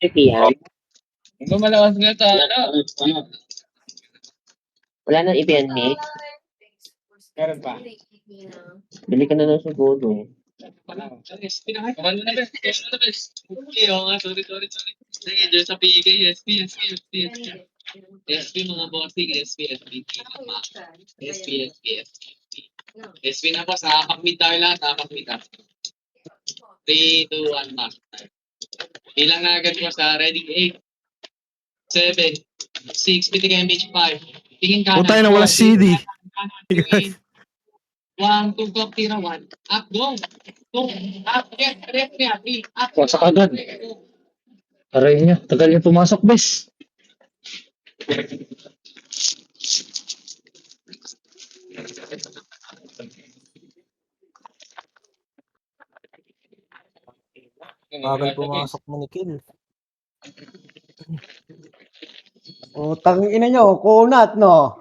Ito yan. Kung malakas nga ito, ano? Wala nang i-PNH. Meron pa. Bili ka na ng siguro. Kumano na bes? Kaya na bes? Okay, oo nga. Sorry. Sige, dyan sa PK, SP. SP mga bossing, SP. SP na po, sa kapag-mid tayo lahat, kapag-mid tayo. 3, 2, 1, mark. Ilang na agad mo sa ready? 8, 7, 6, pitik MH 5. Tingin ka Putay na wala CD. 1, 2, go, tira 1. Up, go. Go. Up, react. Up. Wasak agad. Aray niya, tagal niya pumasok, bes. Bagal pumasok mo ni Kill. Utang ina nyo, kunat, no?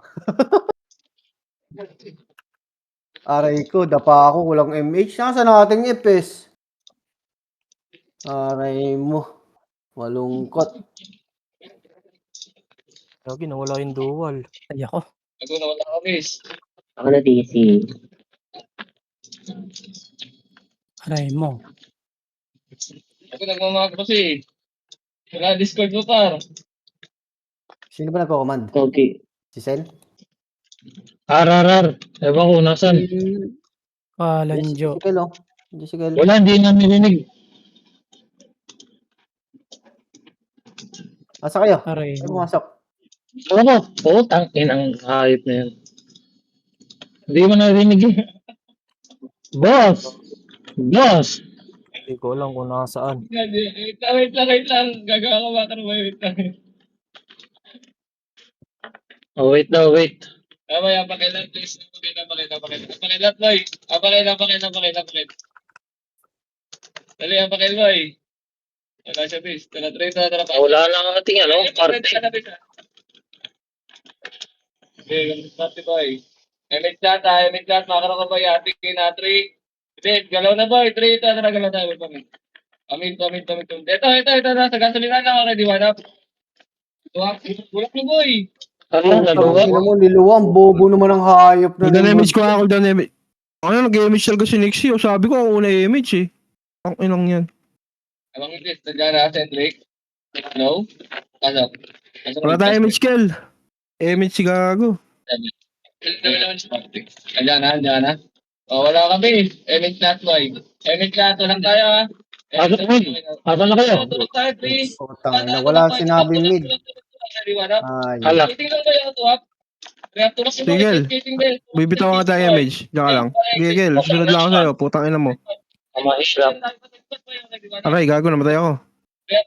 Aray ko, dapa ako, walang MH. Nasaan ating ipis? Aray mo. Malungkot. Lagi nawala yung dual. Ay ako. Ako na wala ka, bes. Ako na DC. Aray mo. Ako nagmamahal kasi. Wala Discord mo, par. Sino ba nagko-command? Okay. Si Sen? RRR. Ewan ko, nasan? Kalanjo. Jessica, oh. Jessica. Wala, hindi na narinig. Asa kayo? Aray Ay, mo. pumasok. Ewan ko. Oo, tangin ang hayop na yan. Hindi mo narinig eh. Boss! Hindi ko alam kung nasaan. Wait lang. Gagawa ko baka naman, wait lang. Oh, wait. Mamaya, pakilat, please. Pakilat, boy. Pakilat. Dali, pakilat, boy. Wala siya, please. Tara. Wala na ang ating parte. Okay, party, boy. Emit chat, makaroon ka ba yung ating kinatri? Hindi, galaw na, boy. 3, ito, galaw tayo. Amit. Ito, nasa gasolina na ako, ready, one up. Bulak mo, boy. Ano, nagawa? Ina mo, niluwang. Bobo naman ang hayop na. Cooldown damage ko nga, cooldown damage. Ano, nag-damage talaga si Nixie. O sabi ko, ako una damage eh. Ang inang yan. Abang itis, nandiyan na, Cedric. No? Pasok. Wala tayo damage kill. Damage si Gago. Nandiyan na. O, wala kami. Emit chat, boy. Emit chat, walang tayo, ha? Asan na kayo? Tulog tayo, please. Utang ina. Wala sinabing mid. Ay. Hala. Tingnan ko yung tuwap. Tigil. Bibitaw nga tayo damage. Diyan ka lang. Tigil. Susunod lang ako sa'yo. Putang ina mo. Mahirap. Aray, Gago. Namatay ako. Mahirap.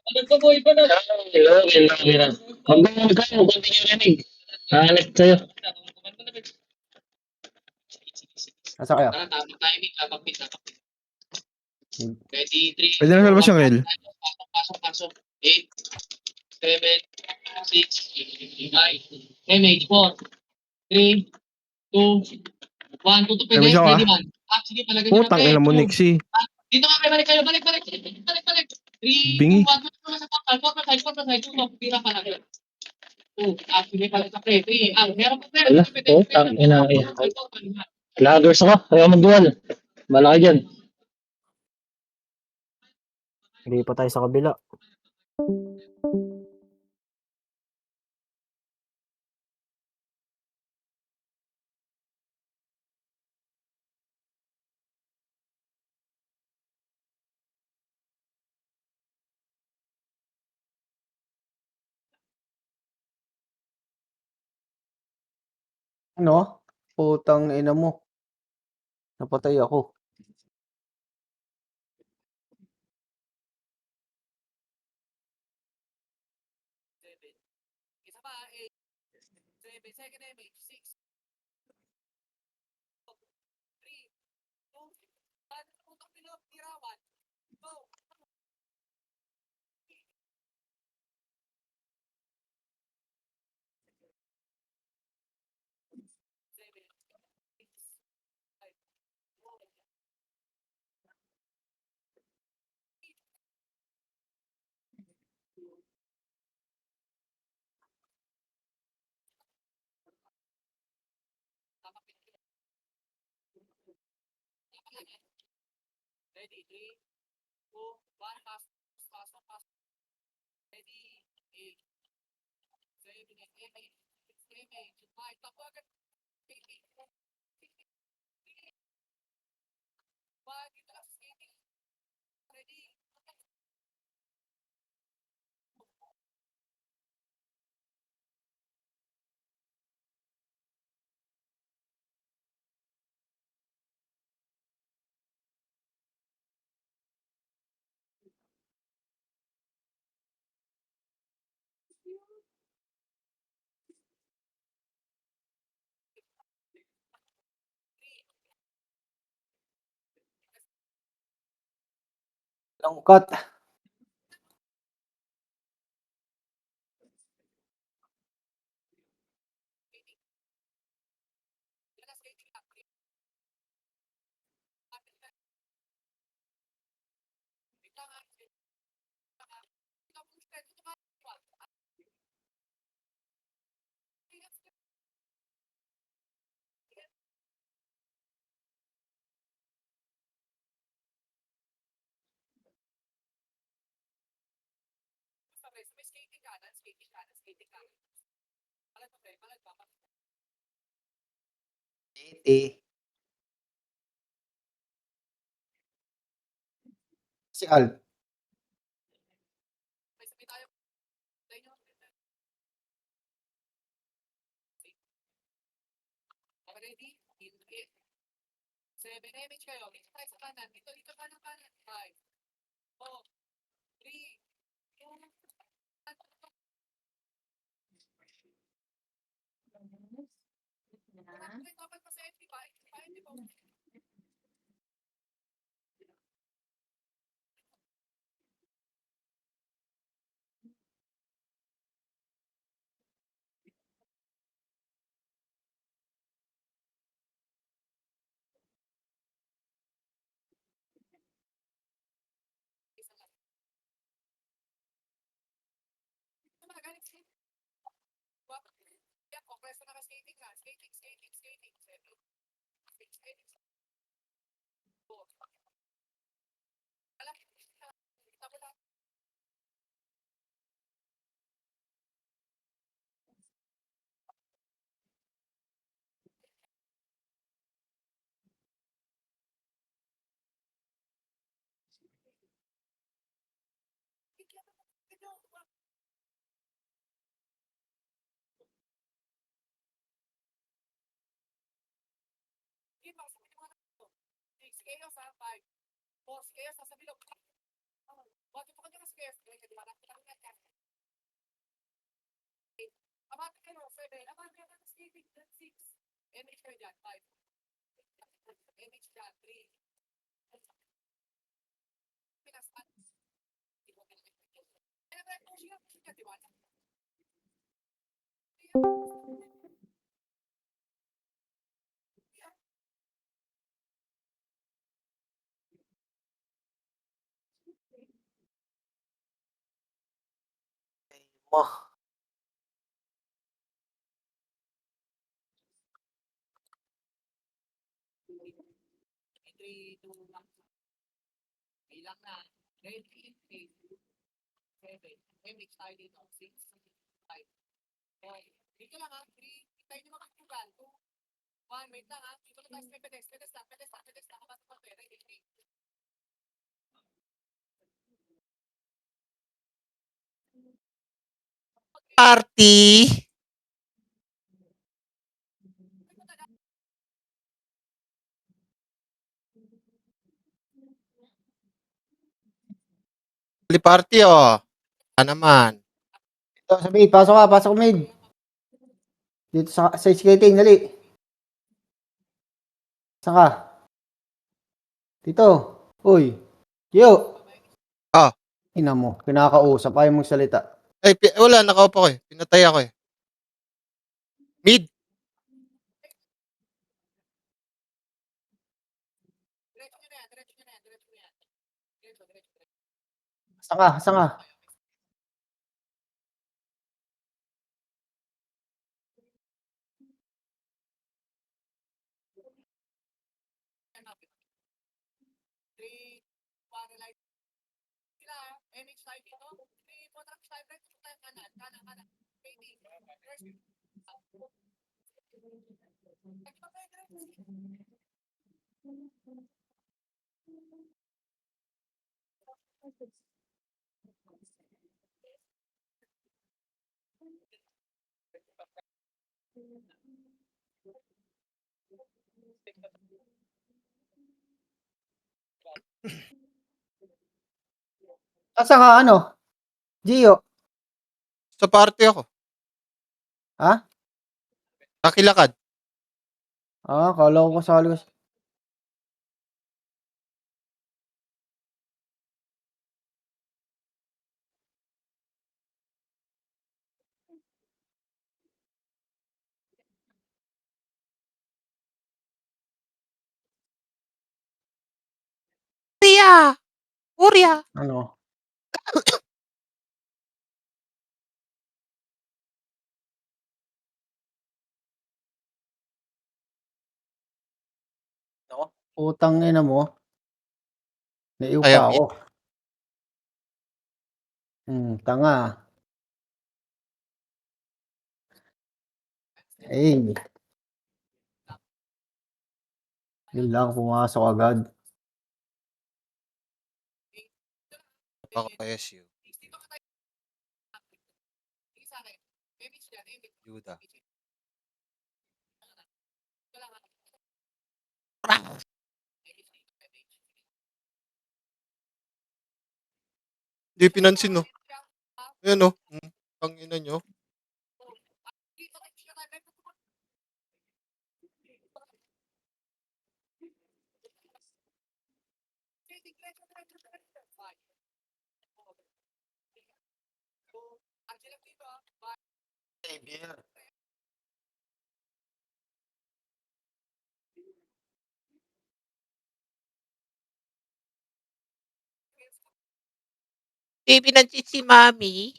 Magdamag kayo, konti yung rinig. Hanip sa'yo. Asa kayo? Ready, 3. Pwede na sa labas yung kill. Pasok. 8, 7, 6, 5, MH, 4, 3, 2, 1, tutupi Damage na ako, ready man. Sige, palagay nyo na, Putang pre. ina mo, Nixie. Dito ka, pre, balik kayo, balik. 3, 2, 1, Bingi. sa side, pira pa lang. 2, sige, balik ka, pre. 3, meron pa, pre. Wala. Oh, tangina. Laggers ako. Ayaw mag-dual. Bala ka dyan. Hindi pa tayo sa kabila. Ano? Putang ina mo. Napatay ako. Lungkot. City. Si Al. Mo. Party. Party oh. Naman. Dito sa mid. Pasok ka. Pasok mid. Dito sa skating. Dali. Saan ka? Dito. Uy. Yo. Ah. Ina mo. Kinakausap. Ayaw mong salita. Ay, wala. Nakaupo ko eh. Pinatay ako eh. Mid. Saan ka? Saan ka? Asa ka ano? Gio? Sa party ako. Ha? Nakilakad. Kala ko kasali ka. Kuya! Kurya! Ano? Putang ina mo. Naiupa Kaya ako. meet. Tanga. Eh, yun lang, pumasok agad. Ako pa SU. Yuda. Hindi pinansin, no? Ayan, no? Ang ina nyo. Pinansin si Mami.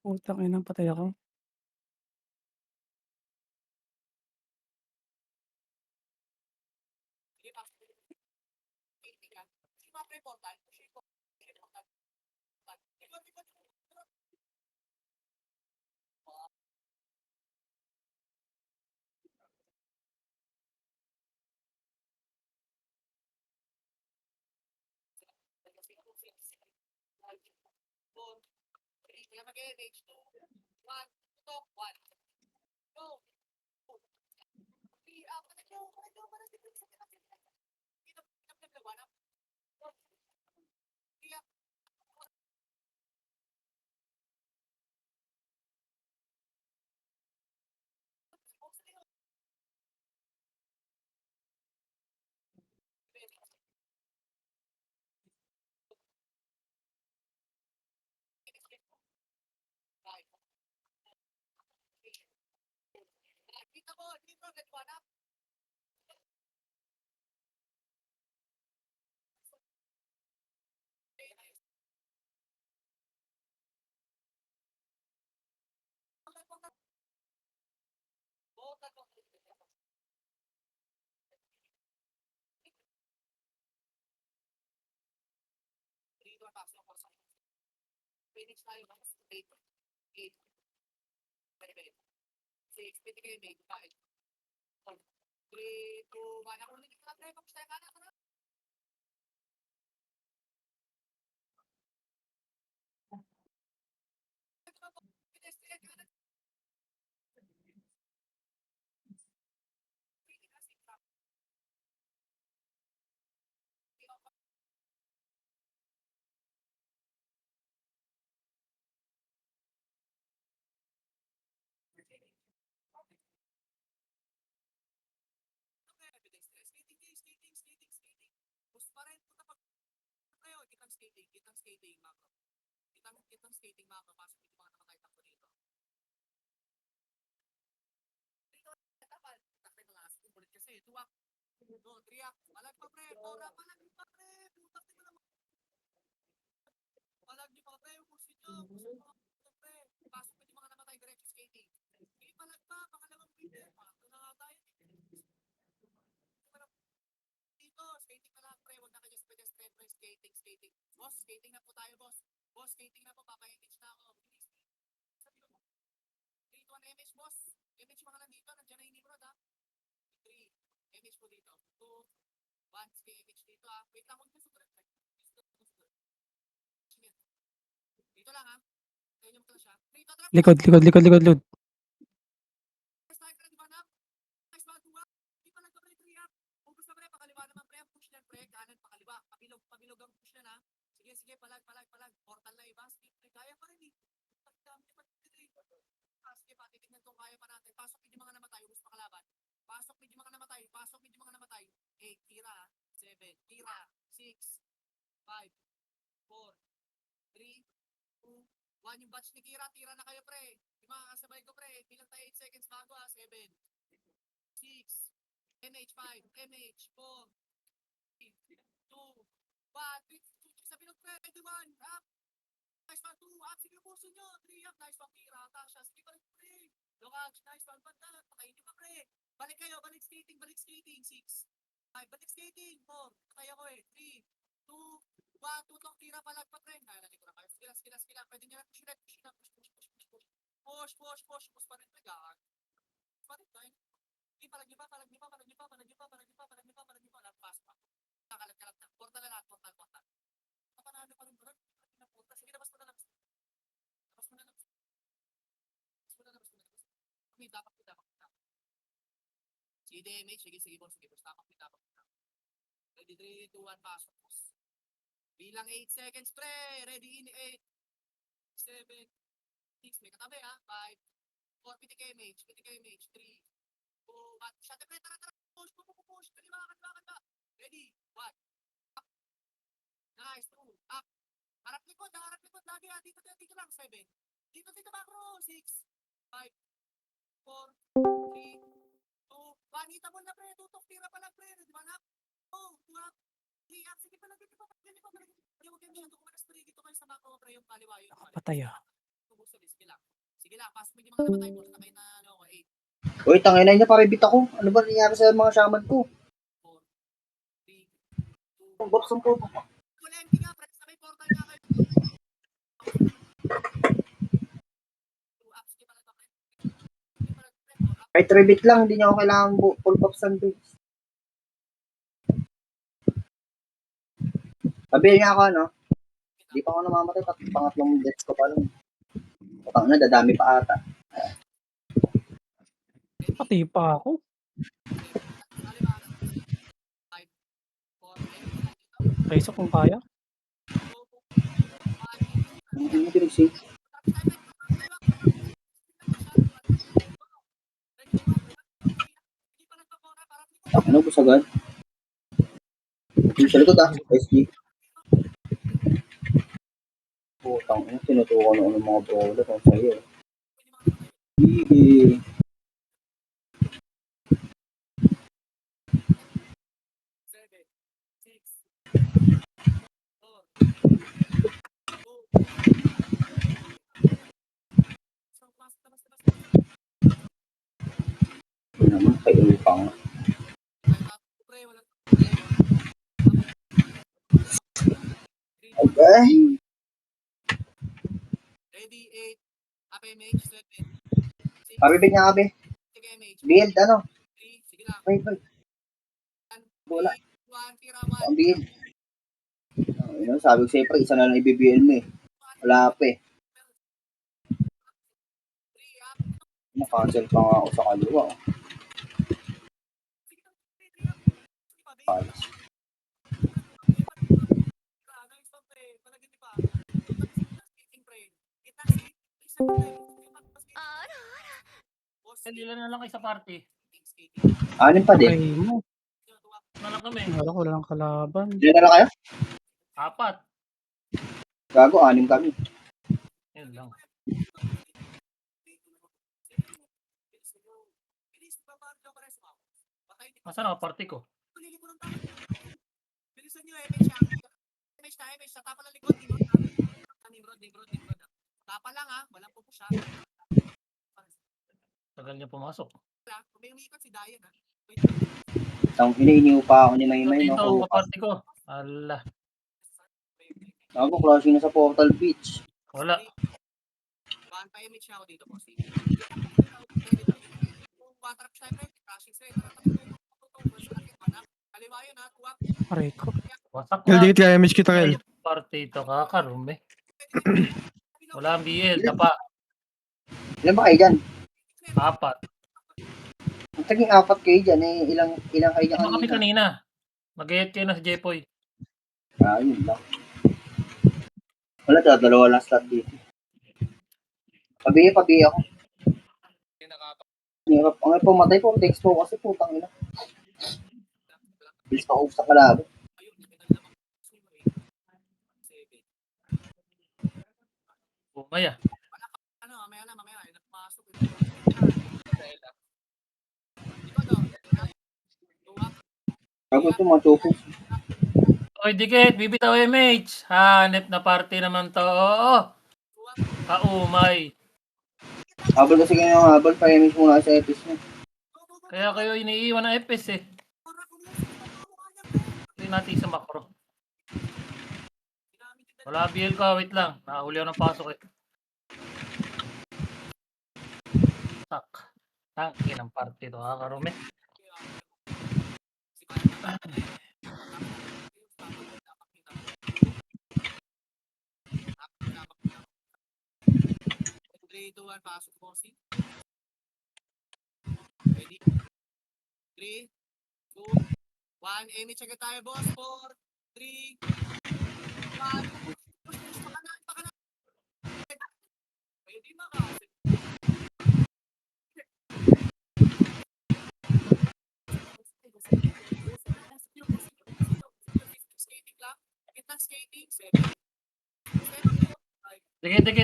Putang ina, patay ako. Likod, likod, likod, likod, likod. Patay ah. Uy, tangina niya, paribit ako. Ano ba nangyari sa mga shaman ko? Buksan po. Kahit rebit lang, hindi niya ako kailangan full pop sandwich. Sabihin niya ako, ano? Hindi pa ako namamatay, pangatlong deaths ko pa lang. Patang na, dadami pa ata. Pati pa ako. Reso kung kaya. Hindi mo pinag-save. Ano po sagad? Yung sa likod SD. Putang ina, tinutukan ako ng mga brawler kung sa'yo. Sige. Ito naman, kay Upang. Okay. Pabibig niya kabe. Build, ano? Wait. Bola. Ang build. Sabi ko sa'yo, pre, isa na lang i-BBL mo eh. Wala pa eh. Na-cancel pa nga ako sa kaliwa. Palas. Ilan na lang kayo sa party? Anim pa din. Ay mo. Na lang kami. Wala ko lang kalaban. Diyan na lang kayo? 4. Gago, anim kami. Yun lang. Masa na party ko? Tagal niya pumasok. Tang iniiniw pa ako ni Maymay. Dito No? ang party ko. Ala. Gago, closing na sa Portal Beach. Wala. Aray ko. Wasak Kel, na. dikit kaya image kita, Kel. Party ito kakarumi. Wala ang BL. Dapa. Ilan ba kayo dyan? 4. Ang taging 4 kayo dyan eh. Ilang kayo dyan Ano kami kanina? kanina? Mag-get kayo na si Jepoy. Yun lang. Wala, dalawa lang slot dito. Pabihi ako. Hirap. Ang pumatay po, text po kasi putang ina. Bilis pa ako sa kalaban. Bumaya. Gago ito mga chopos. Oy, dikit. Bibitaw MH. Hanep na party naman to. Oo. Kaumay. Habol kasi kayo ng habol, pa-image muna sa episode niya. Kaya kayo iniiwan ng FS eh. Hindi natin sa macro. Wala BL ka, wait lang. Nakahuli ako ng pasok eh. Tak. Tangki ng party to, kakarumi.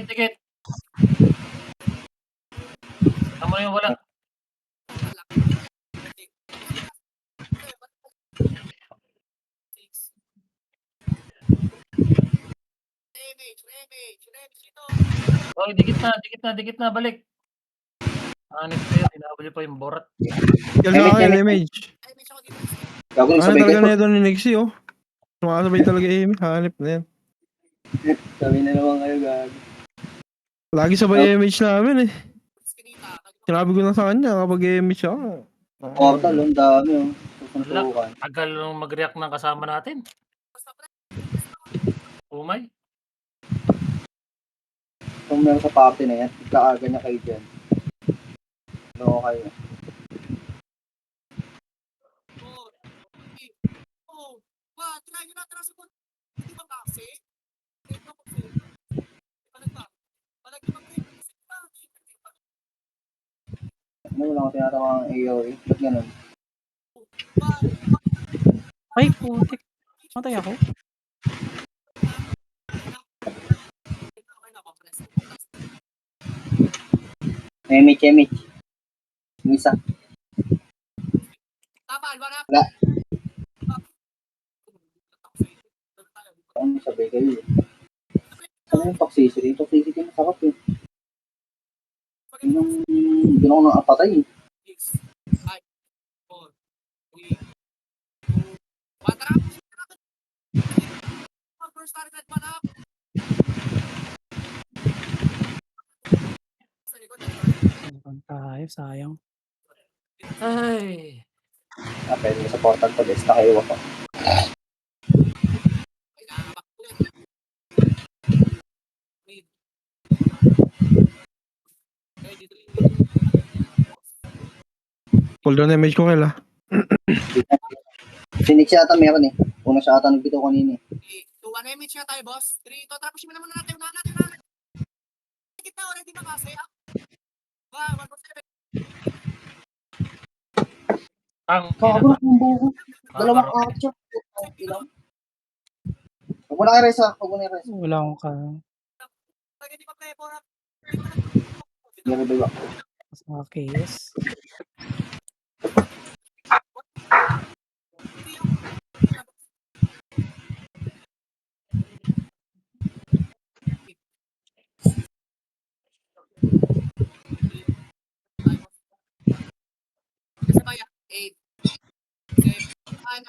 Dikit. Tama yung wala. Oy, dikit na, balik. Hanip kayo, tinabali pa yung borat. Kel na kayo, image. Gago Ano sabay talaga kayo. na ito ni Nixie, oh. Sumakasabay talaga image. Hanip na yan. Sabi na naman kayo gago. Lagi sabay image namin, eh. Sinabi ko na sa kanya kapag MH ako. Portal, ang dami, oh. Susuntukan. Tagal nung mag-react ng kasama natin. Umay. Kung meron sa party na yan, ikaaga niya kayo dyan. No, kayo. Ano, wala akong tinatawa ng AOE. Ba't ganun? Ay, putik. Matay ako. Emich. Yung isa. Wala. Ano sabi kayo? Ano yung toxicity? Toxicity masarap eh. Yun ako nang apatay eh. Ano tayo, sayang. Ay. Pwede mo sa portal to, besta kayo ako. Pull down MH ko kaila. Sinix siya ata meron eh. Una siya ata nagbito kanina eh. Ang Kabo na kung buko. Dalawang archer. Huwag mo na kayo resa. Wala akong ka. Meron ba? Sa case.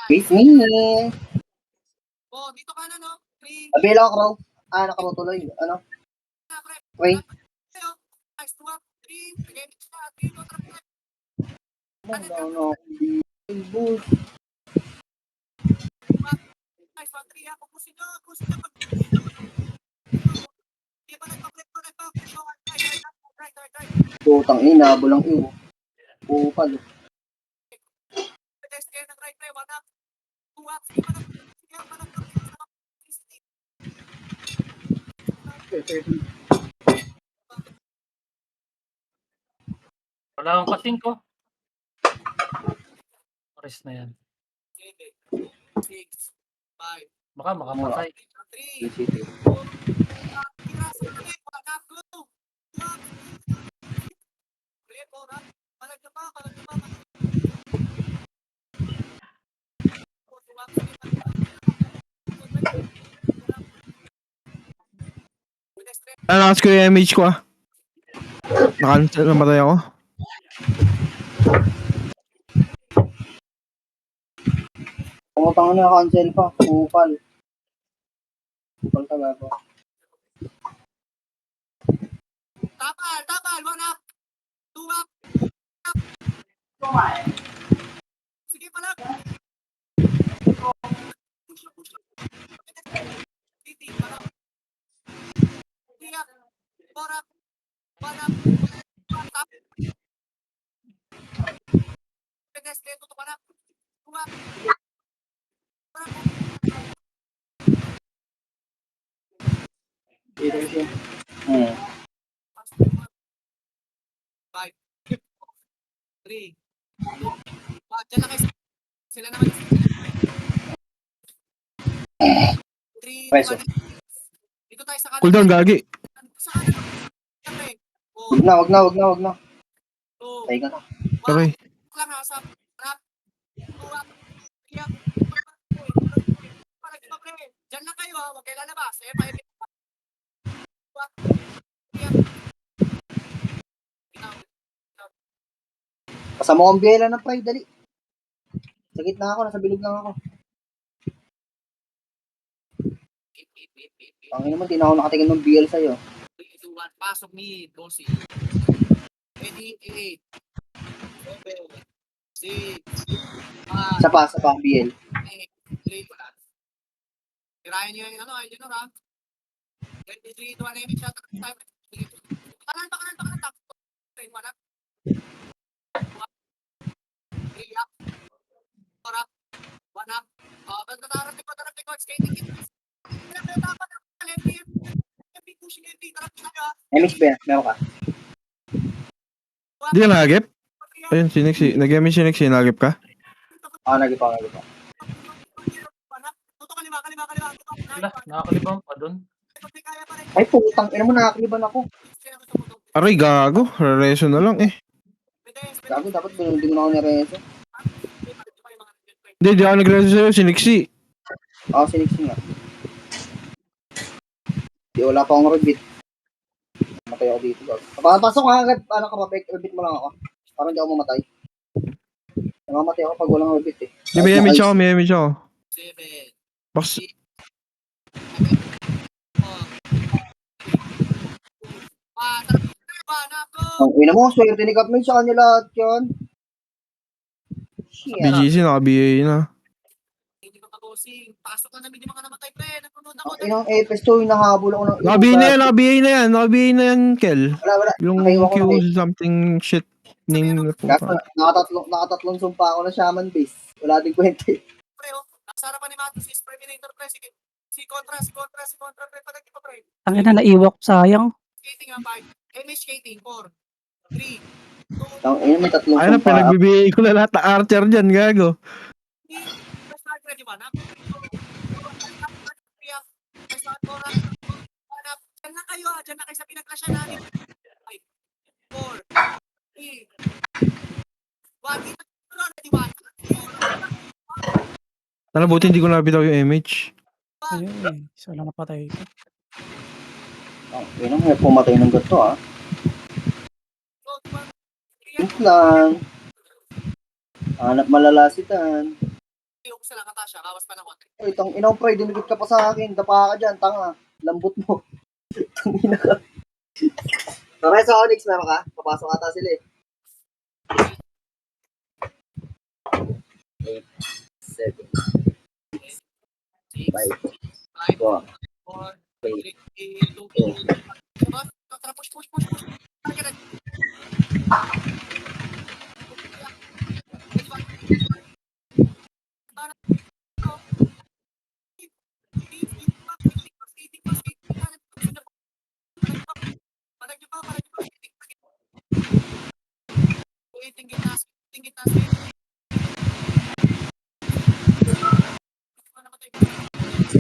Wait me. Abela ako raw. Nakatuloy. Ano? Wait. No. Boss. Putang ina, bulang iyo. Upal. Wala akong kasing ko. Oris na yan. Baka makapatay. Nakas ko yung MH ko ah. Nakancel, namatay ako. Pumutang na cancel pa. Upal. Upal talaga. Tapal. 1 up. 2 up. Sige pala. Preso. Pull down, gagi. Wag na. Tay ka na. Okay. Kasama ko ang biyela ng pride, dali. Sa gitna ako, nasa bilog lang ako. Tangin naman, di na ako nakatingin ng BL sa'yo. 3, 2, 1, pasok ni Bossy. Sa pa, BL. MH ba yan? Meron ka? Di ka nagip? Ayun, si Nixie. Nag-MH si Nixie, nagip ka? Nagip ako. Wala, nakakalibang pa doon. Ay, putang ina mo, nakakaliban ako. Aray, gago. Rereso na lang eh. Gago, dapat binundin mo ako ni Rezo. Hindi, di ako nag-reso sa'yo, si Nixie. Siniksi nga. Di, wala pa akong rebit. Matay ako dito. Pasok ka agad, ano ka ba, rebit mo lang ako. Parang hindi ako mamatay. Namamatay ako pag walang rebit eh. Di, may MH ako, may MH ako. Box. Ang ina mo, swerte ni Kapmin sa kanila lahat yun. Shit. BGC, naka-BA na. Ang inang Epes to, hinahabol ako ng Naka-BA na yan, naka-BA na yan. Naka-BA na yan, Kel. Wala. Yung Nakaiwan ko Q something shit name na po. Gago, nakatatlong sumpa ako na shaman base. Wala din kwenta eh. Ang ina, naiwak, sayang. Ang ina, may tatlong Ayun na, sumpa. pinagbibigay ko na lahat ng archer dyan, gago. Sana buti hindi ko nabitaw yung MH. Ayun eh. So lang napatay ko. Ang ina, may pumatay ng gato ah. Think lang. Hanap malalasitan. Uy, tang ina mo, pre, dinigit ka pa sa akin. Dapa ka dyan, tanga. Lambot mo. Tang ina ka. Okay, sa Onyx, meron ka? Papasok ata sila eh. 8, 7, 5, 4, 3, 2,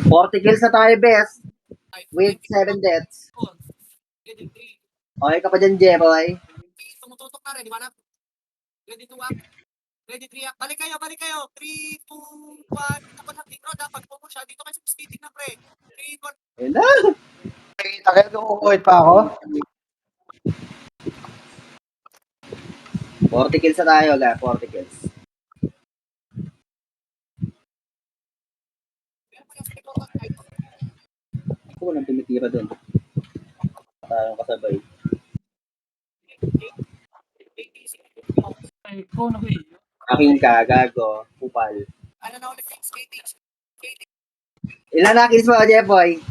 Forty kills na tayo, best. With 7 deaths. Okay ka pa dyan, Jeroy. Ayun na. Tagal ko uuwit pa ako. 40 kills na tayo, ga. 40 kills. Ako walang tumitira doon. Tayong kasabay. Ay, ko, nag-iiyak. Aking kagago. Kupal. Ilan na kills mo, Jeboy?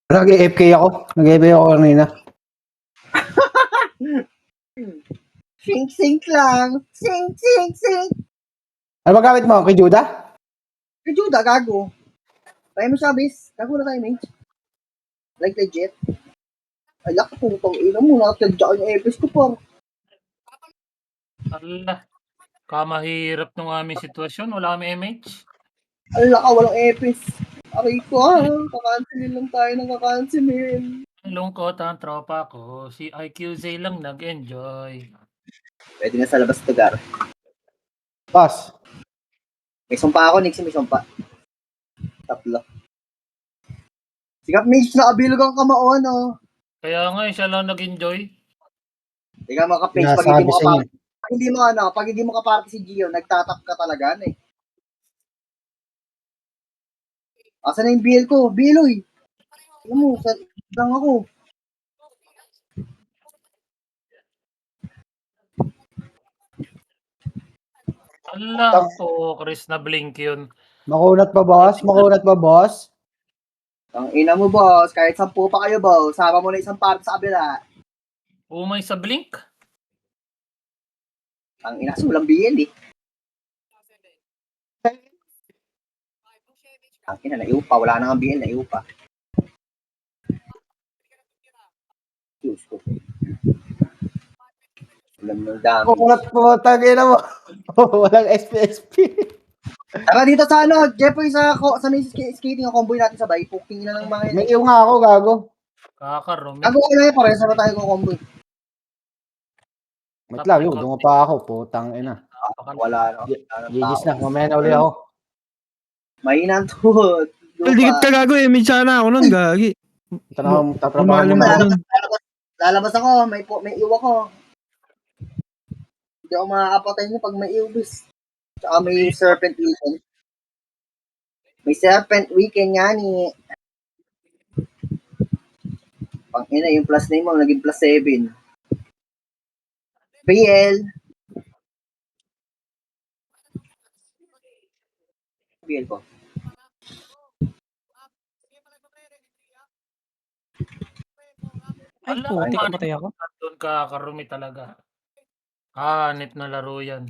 Nag-AFK ako. Nag-AFK ako kanina. Sink lang. Sink. Ano ba gamit mo? Kay Judah? Kay Judah, gago. Kaya mo siya, bis. Gago na tayo, mate. Like legit. Ay, laki putong ina mo. Nakatadya ko yung Epes ko po. Allah. Kamahirap nung aming sitwasyon. Wala kami MH. Ang laka, walang Epes. Aray ko kakansilin lang tayo ng kakansilin. Ang lungkot ang tropa ko. Si IQZ lang nag-enjoy. Pwede na sa labas ito, Gar. Pass. May sumpa ako, Nixie, may sumpa. Tatlo. Sigap, Mage, nakabilog ang kamaon, oh. Kaya nga, siya lang nag-enjoy. Tika mga kapage, pag hindi mo kaparty si Gio, nagtatap ka talaga, eh. Asa na yung BL ko? BL, oy. Alam mo, lang ako. Ala, Chris na blink yun. Makunat ba, boss? Makunat ba, boss? Ang ina mo, boss. Kahit 10 pa kayo, boss. Sama mo na isang par sa kabila. Umay sa blink. Ang ina, sulang BL eh. Ang ina, naiw pa. Wala na nga BL, naiw pa. Diyos ko. Alam ng dami. Makunat po, tangina mo. Walang SPSP. Tara dito sa ano, Jeffoy, sa may skating, ang combo natin sabay. Puking na ng mga May yun. iyo nga ako, gago. Kakarumi. Gago ko na yun, pares na tayo ko combo. Wait lang, yun. Dungo pa ako, putang ina. Wala na. Gigis na, mamaya na uli ako. Mahina ang tuhod. Well, dikit ka gago, image sana ako nun, gagi. Tatrabaho Umalim muna ako ako. nun. Lalabas ako, may iwa ko. Hindi ako makakapatay niyo pag may iwis. Tsaka may serpent weekend. May serpent weekend nga ni. Pang ina, yung plus 9 mo, naging plus 7. BL. BL ko. Ay, Ala, putik, matay ako. doon kakarumi talaga. Hanip na laro yan.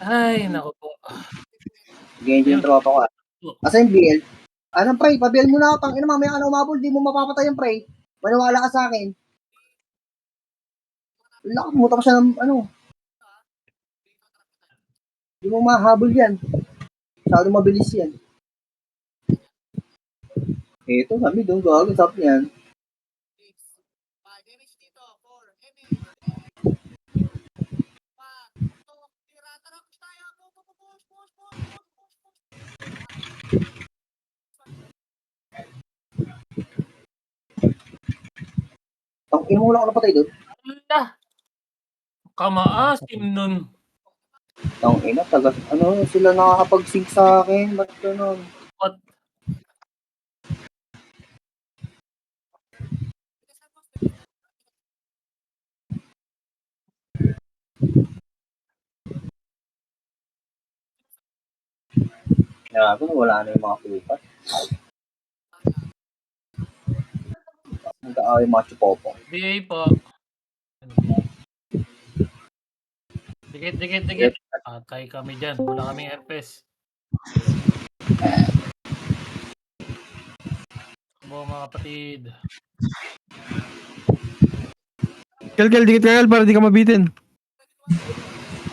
Ay, naku po. Ganyan yung tropa ko. Asa yung BL? Anong pre? Pa-BL mo na ako. Tang ina, mamaya ka na umabol. Di mo mapapatay yung pre. Maniwala ka sa akin. Nakamuta ko siya ng ano. Di mo mahabol yan. Masyado mabilis yan. Eto, sabi doon, gagawin sa yan. Ang ina mo wala ko napatay doon. Ala, kamaasim nun. Ang ina, ano, sila nakakapag-sync sa akin. Ba't ganun? What? Gago, wala na yung mga kupat. Nagkaaw yung mga chupopo. BA po. Dikit. Atay kami dyan. Wala kaming herpes. Bo mga kapatid. Kel, dikit ka, Kel, para di ka mabitin.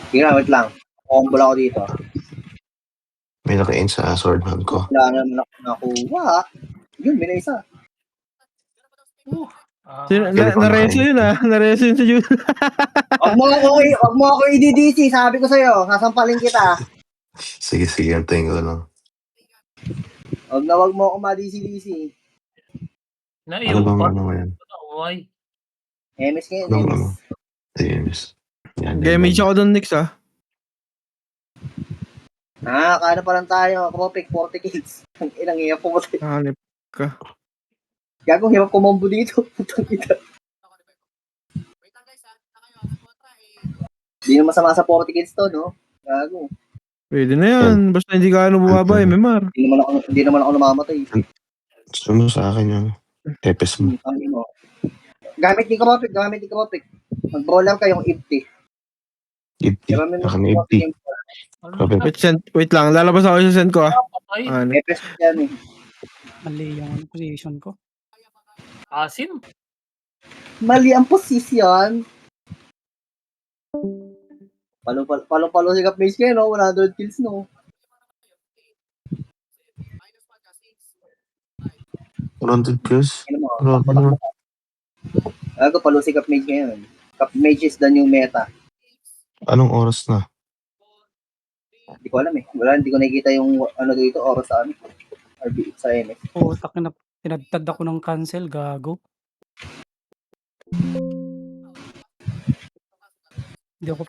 Sige na, wait lang. Combo lang ako dito. May naka-in sa sword hand ko. Wala na naman ako nakuha. Yun, may na isa. Nareso yun ah. Nareso yun sa June. Huwag mo ako i-DDC. Sabi ko sa'yo, sasampalin kita. Sige, antayin ko lang. Huwag mo ako ma-DC-DC. Ano bang ano ngayon? Why? MS ngayon, Anong MS. ano? Ayun, miss. Damage ako doon, Nix ah. Kano pa lang tayo. Kopik, 40 kills. Ang ilang hirap pumatay. Hanip ka. Gagong hirap kumombo dito. Putang ina. Di naman masama sa 40 kills to, no? Gago. Pwede na yan. Basta hindi ka ano bumaba, MMR. Hindi naman ako namamatay. Gusto mo sa akin yung tepes mo. Gamit ni Kapopik. Mag-brawler kayong empty. Ibti. Akin na ibti. Wait lang. Lalabas ako sa send ko ah. Ano? Epes yan eh. Mali yung position ko. Asim? Mali ang posisyon. Palo si Kapmage kayo, no? 100 kills, no? $100 plus? Ako, palo si Kapmage ngayon. Kapmage is the new meta. Anong oras na? Hindi ko alam eh. Hindi ko nakikita yung ano dito, oras sa ano. RB sa MS. Putak na tinagtad ako ng cancel, gago. Hindi ako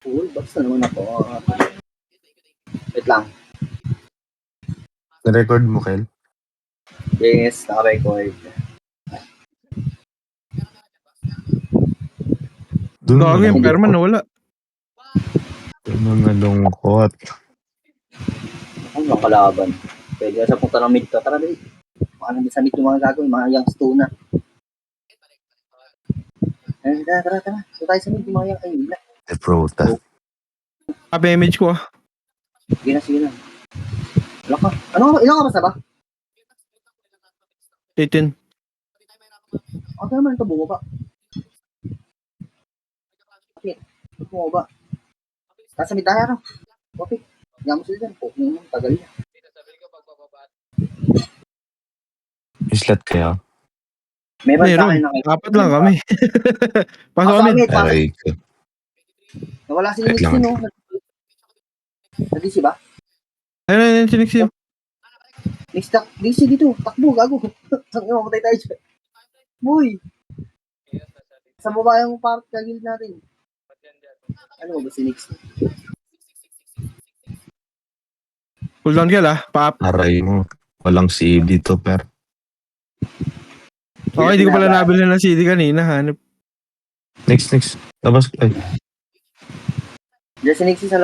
Cool, basta naman ako. Wait lang. Na-record mo, Kel? Yes, naka-record. Doon Gago yung malungkot. perma nawala. Doon malungkot. Ano ang kalaban? Pwede na sa punta ng mid to. Tara, dali. Paano din sa mid yung mga gagawin? Mga young stone na. Tara. So tayo sa mid yung mga young ay black. The Prota. Image ko ah. Sige na. Ilang ka? Ilang ka basta ba? 18. Ako naman ito bumaba. Okay. Bumaba. Nasa mid tayo, ano? Okay. Nga mo sila dyan. Okay naman, tagal niya. Islat kaya? Meron sa akin Meron. na kayo. Apat lang kami. Pasok kami. Aray ko. Nawala si Wait Nixie, lang. no? Nag-DC ba? Ayun, siniksi. Next DC dito. Takbo, gago. Saan nga, mamatay tayo dyan. Boy! Sa baba yung part kagilid natin. Ano ba si Nixie? Cooldown ka lah. Pap. Aray mo. Walang save dito, per. Okay, di ko pala nabili ng CD kanina. Hanip. Next. Labas. Ay, Diyan si Nixie sa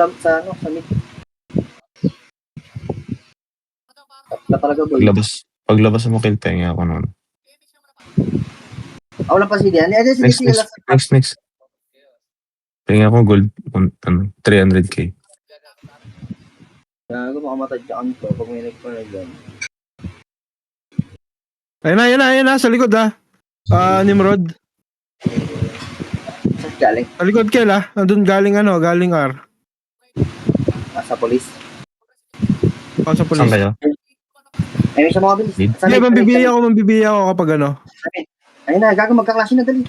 mid. Na talaga, boy. paglabas mo, Kel, pengi ako nun. Wala pa si Dian. Diyan si Nixie na last. Next. Pengi ako gold, 300k. Gago, makamatay dyan to. Pag may nag-pa na dyan. Ayun na. Sa likod ah. Nimrod. Saan galing? Sa likod ka lah. Nandun galing R. Sa polis. Sa Saan police. kayo? Ayun siya mga bilis. Mid? Hindi, mambibigay ako kapag ano. Ayun na, gago, magkaklase na. Dali.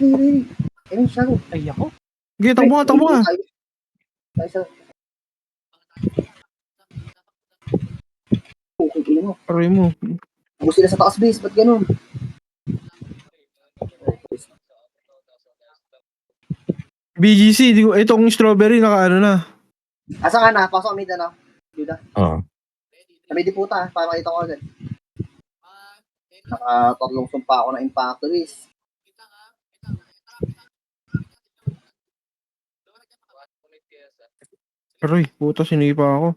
Ayun siya, gago. Ay, ako. Sige, takbo nga. Tayo sa... Okay, ino mo. Aray mo. Gusto sila sa taas base, ba't ganun? BGC, itong strawberry naka na. Asa ka na? Pasok mid na. Duda. Oo. Kami di puta, para makita ko agad. Nakatatlong sumpa ako na impactories. Aray, puta, sinipa ako.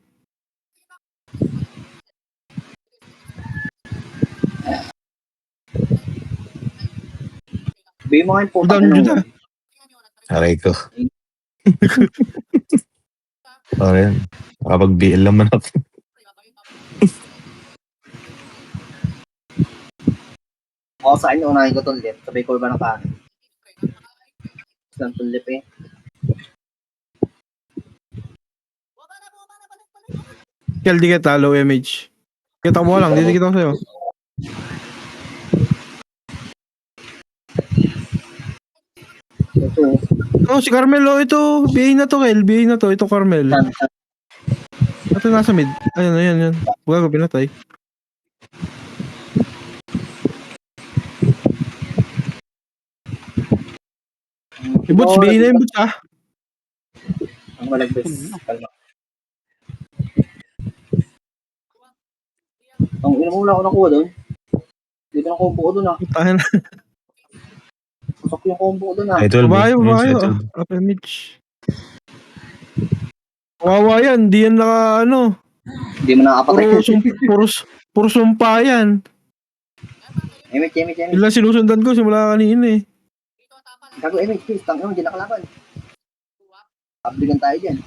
Bigay mo nga yung puta. Cooldown, Juda. Aray ko. Okay. Makapag-BL naman ako. Ako sa akin, unahin ko itong lip. Sabay ko ba ng kanan? Isang itong lip eh. Kel, di kita, low MH. Kita mo lang, dito kita ko sa'yo. Ito. Oh, si Carmelo, ito. BA na to, Kel. BA na to. Ito, Carmel. Ito nasa mid. Ayan. Buka ko pinatay. Boots, BA na yung boots ah. Ang malagbis. Kalma. Ang ina mo wala ako nakuha doon. Dito na combo ko doon ah. Tahan na. Pasok yung combo ko doon ah. Idol, Babayo. settled. Up image. Kawawa yan. Di yan naka Hindi mo nakakapatay. Puro sumpa yan. Emit. Ilang sinusundan ko simula kanina eh. Gago Emit, please. Tangin mo, hindi nakalaban. Abligan tayo dyan.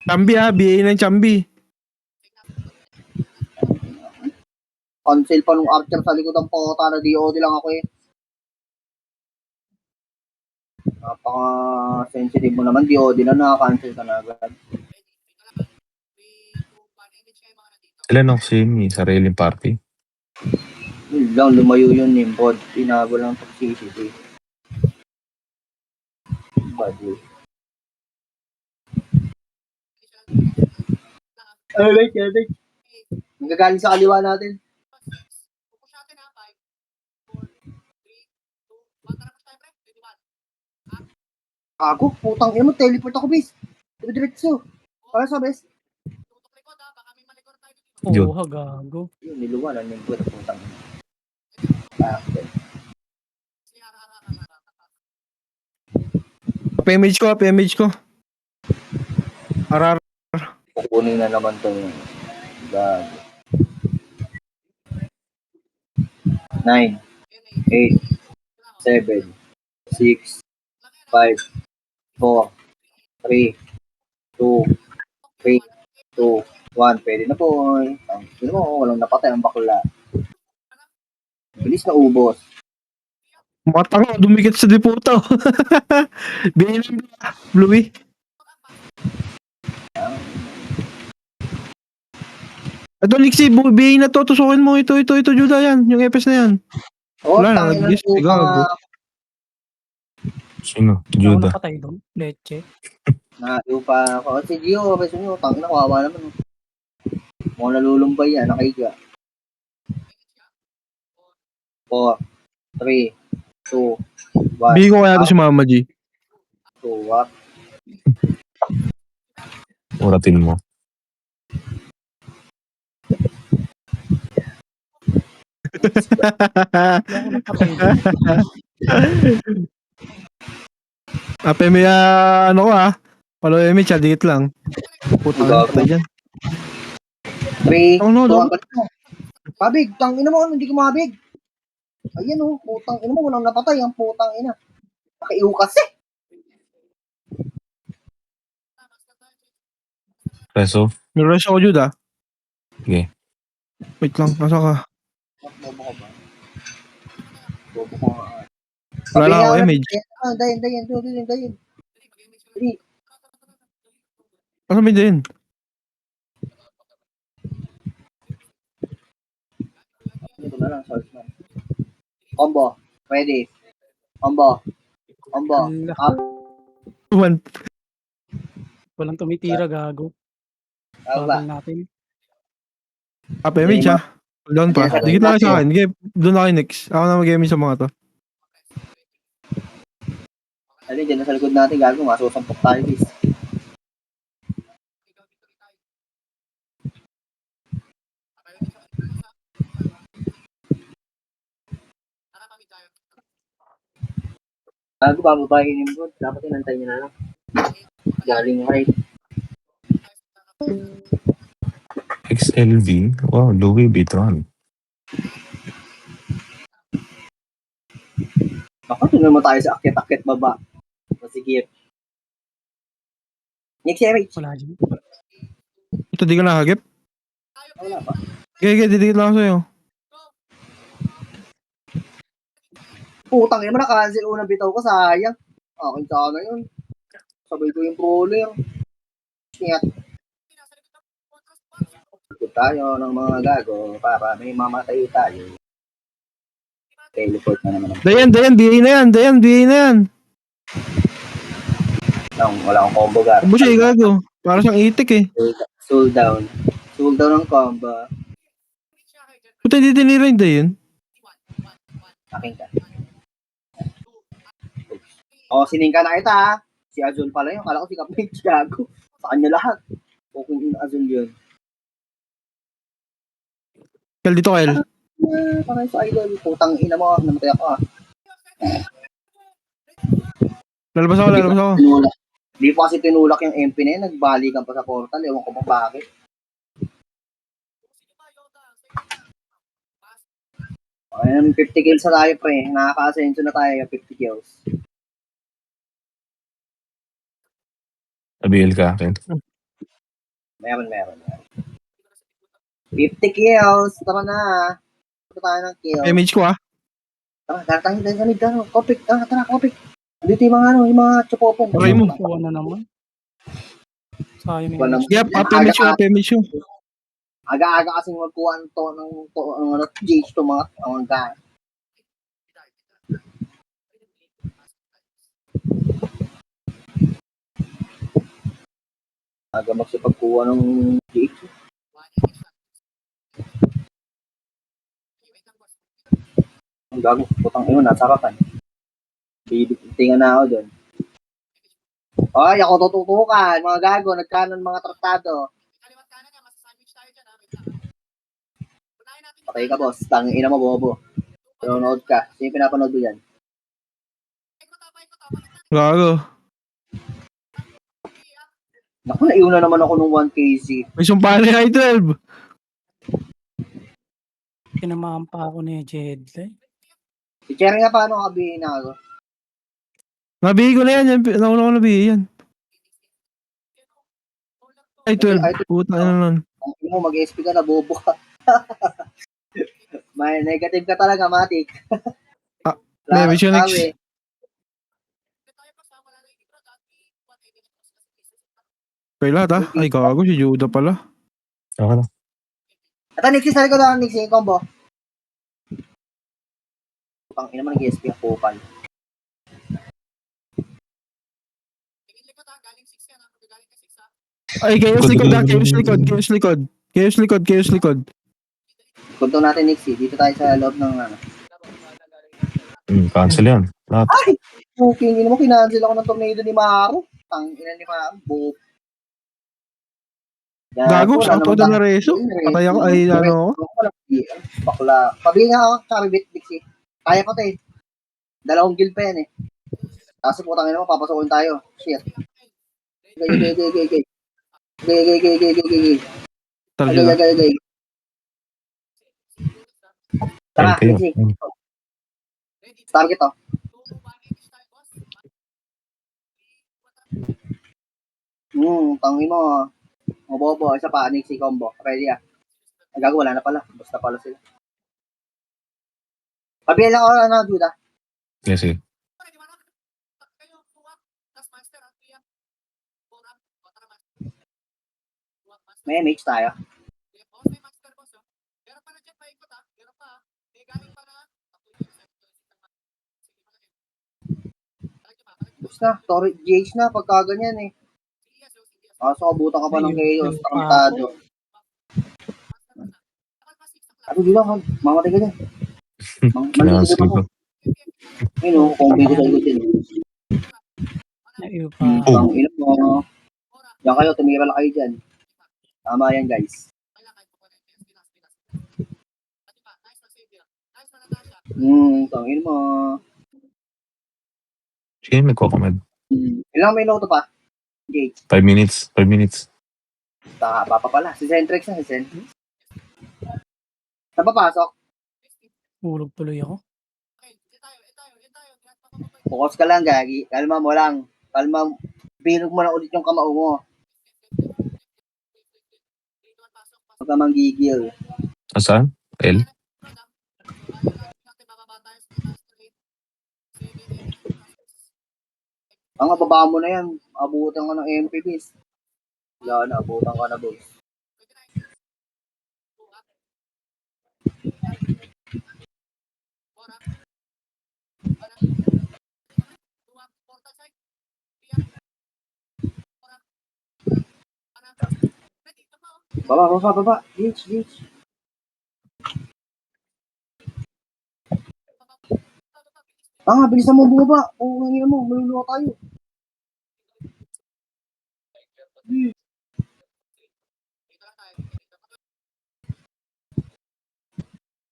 Chambi ah. BA ng Chambi. Cancel pa nung Archer sa likod ng pota na DOD lang ako eh. Napaka-sensitive mo naman. DOD na naka-cancel ka na agad. Sila nang same sariling party. Yun lang, lumayo yun Nimbod. Tinago lang pag CCTV. Badi. Alright. Nagagaling sa kaliwa natin. Ako, putang ina mo, teleport ako, bis. Diretso. Para sa bes. Yun. Oo, gago. Yung niluwanan yung puwet, putang ina. Okay. PMH ko, PMH ko. Arar. Kukunin na naman to yung bag. 9, 8, 7, 6, 5, 4, 3, 2, 3, 2, 1. Pwede na po. Sino mo, walang napatay ang bakla. Bilis na ubos. Matang, dumikit sa deputo. Bihin ng Bluey. Ito, Nixie, bihin na to. Tusukin mo. Ito, Juda yan. Yung epes na yan. Oh, Wala na, tangin na nag-dis. po. Gago. Sino? Ako Juda. napatay doon. Leche. Lupa ako. Si Gio, beso nyo, tangin na, kawawa naman. Mukhang nalulumbay yan, nakahiga. 4, 3, 2, 1. Bihin ko kaya to si Mama G. 2, what? Uratin mo. Ako napatay doon. Peme, ano ko Follow MH, dikit lang. Putang Gago. patay dyan. 3, 2, Oh, no. balik mo. Pabig, tangin na mo, hindi ko mabig. Ayan oh, putang ina mo, walang napatay ang putang ina. Nakaiukas eh. Reso? May rush ako, Juda. Sige. Wait lang, nasa ka? Bobo ko ba? Bobo ko nga. Wala lang ako, Pabihin MH. Dayan. 3. Asa may din? Ito na lang, sorry na. Combo, ready. Combo. Ala. Up. One. Walang tumitira, gago. Baba. Babal natin. PMH Down pa. Yes, Dikit lang kayo sa akin. Sige, doon na kayo next. Ako na mag-MH sa mga to. Alin, dyan sa likod natin, gago, masusampok tayo, bis. Gago, bababahin yung bro. Dapat inantay niya na lang. Galing right. XLV? Wow, Louis Vuitton. Baka tuloy mo tayo sa akit-akit baba. Masigit. Next MH. Wala dyan. Ito, di ka nakagip? Wala pa. Okay, didikit lang ako sa'yo. Putang ina mo, na-cancel unang bitaw ko, sayang. Akin sana yun. Sabay ko yung brawler. Shit. Ikot tayo ng mga gago para may mamatay tayo. Teleport na naman. Dayan, BA na yan. Wala akong combo gar. Abo siya, gago. Para siyang itik eh. Soul down. Soul down ng combo. Puta, hindi tinira yung dayan. Akin ka. Siningka na kita ha. Si Azul pala yun. Kala ko si Kapit Gago. Sa kanya lahat. Kung yung Azul yun. Kel dito, Kel. Parang sa idol. Putang ina mo. Namatay ako ha. Lalabas ako. Tinulak. Hindi po kasi tinulak yung MP na yun. Nagbalikan pa sa portal. Ewan ko pa bakit. Ayun, 50 kills na tayo pre. Nakaka-ascenso na tayo 50 kills. Abil ka akin. Meron. 50 kills. Tara na. Tara tayo ng kills. MH ko Tara tayo sa mid. Kopik. Tara, kopik. Dito yung mga chupopong. Try mo. Kuha na naman. Sayang Wala yung mo. Yep, PMH ko. Aga-aga kasing magkuha ng GH to mga guy. Aga magsipagkuha ng GH. Ang gago, putang ino, nasa harapan. Tingnan na ako doon. Ay, ako tututukan. Mga gago, nagkanon mga tratado. Patay ka, boss. Tangin ina mo, bobo. Panonood ka. Sino yung pinapanood mo yan? Gago. Naku, naiuna naman ako ng 1KZ. May sumpa ni I-12. Tinamaan pa ako ni Jedley. Si Cherry nga paano kabihin na ako? Nabihi ko na yan. Nauna ko nabihi yan. I-12. Puta na nun. Ang ino mo, mag-SP ka na, bobo ka. May negative ka talaga, Matik. May vision next. Kay lahat ah. Ay gago si Judah pala. Okay na. Ito, Nixie, sali ko lang, Nixie, combo. Pang ina mo, nag-SP ang pupal. Ay, chaos likod ah. Chaos likod. Chaos likod. Chaos likod. Chaos likod. Kunto natin, Nixie. Dito tayo sa loob ng ano. Cancel yan. Lahat. Ay! Okay, hindi mo kinancel ako ng tornado ni Maro. Tang ina ni Maro. Buo. Gago, shout out na Rezo. Patay ako. Ay, ano ako. Bakla. Pabili nga ako, sabi Nixie. Kaya ko to eh. 2 guild pa yan eh. Kasi putang ina mo, papasokin tayo. Shit. Gay. Talaga. Tara, Kayo. Nixie. Target to. Tangin mo. Bobo, isa pa, Nixie combo. Ready ah. Nagago, wala na pala. Basta pala sila. Pabili lang ako, ano, Judah. Yes, eh. May mage tayo. Basta, GH na, pagka ganyan eh. Kaso, abutan ka pa ng chaos, tarantado. Ano, di lang, mamatay ka dyan. Kinancel ko. Ayun, kung hindi ko sa ikot yun. Naiyo pa. Ang ina mo. Yan kayo, tumira lang kayo dyan. Tama yan, guys. Tangin mo. Sige, nagko-comment. Ilang minuto pa? Gage. 5 minutes. 5 minutes. Haba pa pala. Si Centrex na, si Centrex. Saan papasok? Ulog tuloy ako. Focus ka lang, Gagi. Kalma mo lang. Kalma. Binog mo na ulit yung kamao mo. Huwag ka manggigil. Saan? L? Ang baba mo na yan. Abutan ka ng MP, bis. Wala na, abutan ka na, boss. Baba. Gage. Bilisan mo bumaba. Ngayon mo, maluluwa tayo.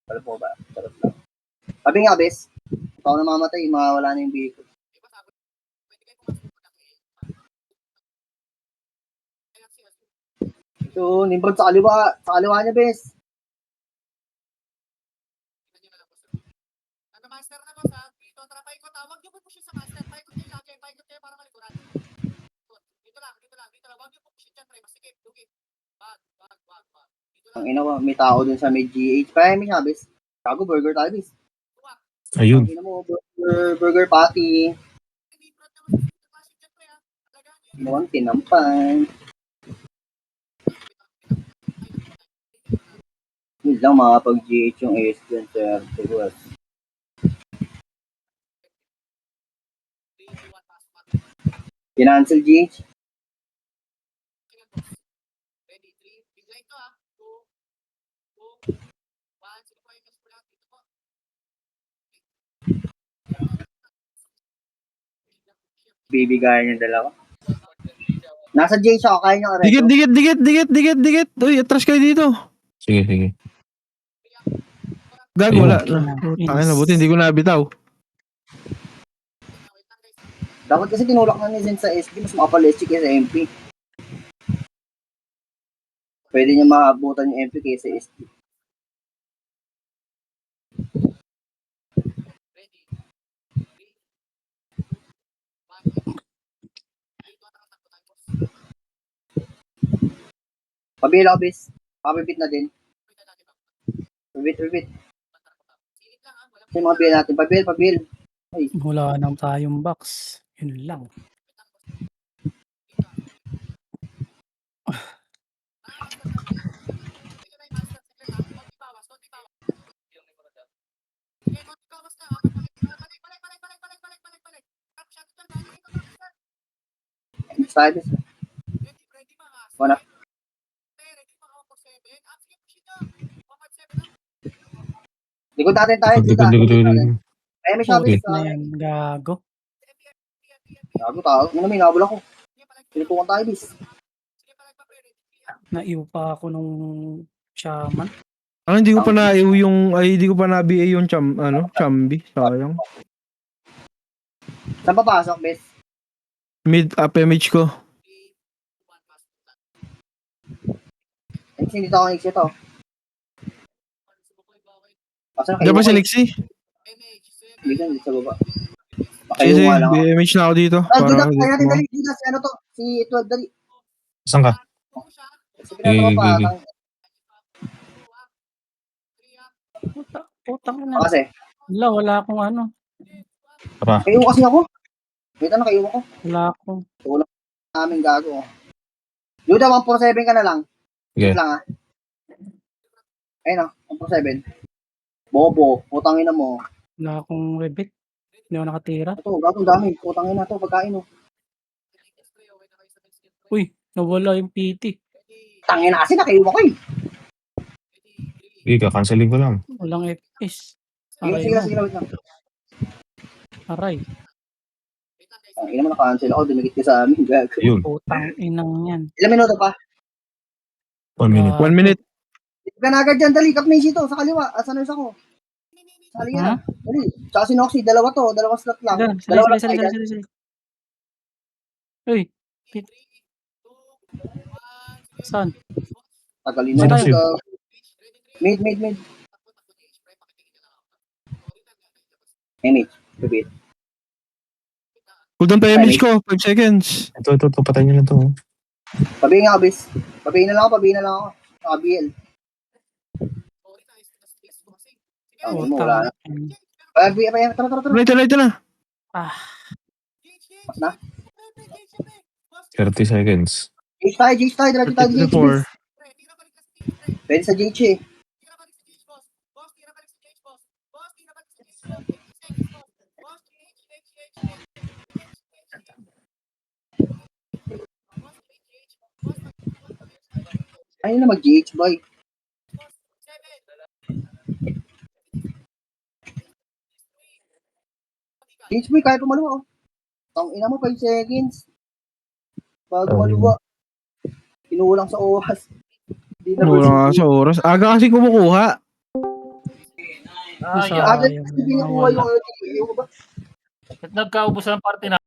Alam mo ba? Sarap lang. Sabi nga, bes. Ikaw na mamatay, mawawala na yung vehicle. So, Nimrod sa kaliwa. Sa kaliwa niya, bes. Ang ina ko, may tao dun sa may GH. Kaya may habis. Kago, burger tayo, bis. Ayun. Ang ina mo, burger patty. Inuwang tinampan. Yun lang makapag-GH yung AS dun, sir. Sigwas. Financial GH. Bibigayan yung dalawa. Nasa J siya, kaya niya Dikit, reto. dikit, dikit, dikit, dikit, dikit. Uy, atras kayo dito. Sige, sige. Gago, Ayun. wala. Ayun na, Tangin na, buti hindi ko nabitaw. Dapat kasi tinulak na ni Zen sa SB, mas makapal-SG kaysa MP. Pwede niya makabutan yung MP kaysa SB. Pabila, bis. Pakabibit na din. Pabibit. Yung mga bill natin. Pabil. Wala nang tayong box. Yun lang. Tayo, bis. Wala. Likod natin tayo. Likod, likod, likod. Eh, may sabi Putik sa na yan, gago. Gago tao. Ano may nabula ko. Pinutukan tayo, bis. Naiw pa ako nung shaman. Hindi ko pa hindi ko pa na-BA yung Chambi. Sayang. Saan papasok, bis? Mid up MH ko. Hindi ako nix ito. Asa na Diyan kayo? ba si Nixie? Hindi sa baba. Sige, Makayo nga lang ako. BMH na ako dito. Duda, Para kaya natin dali. Duda, si ano to? Si Edward, dali. Saan ka? Si pinatopa. Gigi. Putang na. Kasi, Wala akong ano. kayo kasi ako. Wait na, kayo ako. Wala akong. Namin gago. Duda, 147 ka na lang. Sige. Wait lang ah. Ayun ah, 147. Bobo, putangin na mo. Wala akong rebit. Hindi ako nakatira. Ito, gagong dami. Putangin na to, pagkain oh. Uy, nawala yung PT. Tangin na kasi nakayo ako eh. Sige, kakanceling ko lang. Walang FPS. Sige, Aray mo. wait lang. Aray. Ang ina mo na-cancel ako, dumikit ka sa amin. Gago. Yun. Putang inang yan. Ilang minuto pa? 1 minute. 1 minute. Hindi ka na agad dyan, dali. Kapnesi to, sa kaliwa. Asa nurse ako. Sa kaliwa. Dali. Tsaka si Noxy, dalawa slot lang. Yan, Dalawa lang sali. tayo. Uy. Saan? Tagalin Saan na. tayo? Mid. Mid. Pabit. Cooldown pa MH ko. 5 seconds. Ito, patayin nyo na to. Pabihin nga, bis. Pabihin na lang ako. BL. Ang mo, wala na. Tara. Ito na. Mas na. 30 seconds. Gage tayo. Diretso tayo. Gage, bis. 34. Pwede sa Gage eh. Ayun na mag-GH boy. GH boy, kaya tumaluwa oh. Tang ina mo 5 seconds. Bago maluwa. Kinulang sa oras. Hindi na Wala sa oras. Aga kasi kumukuha. Agad kasi kinukuha yung Nagkaubos ng party na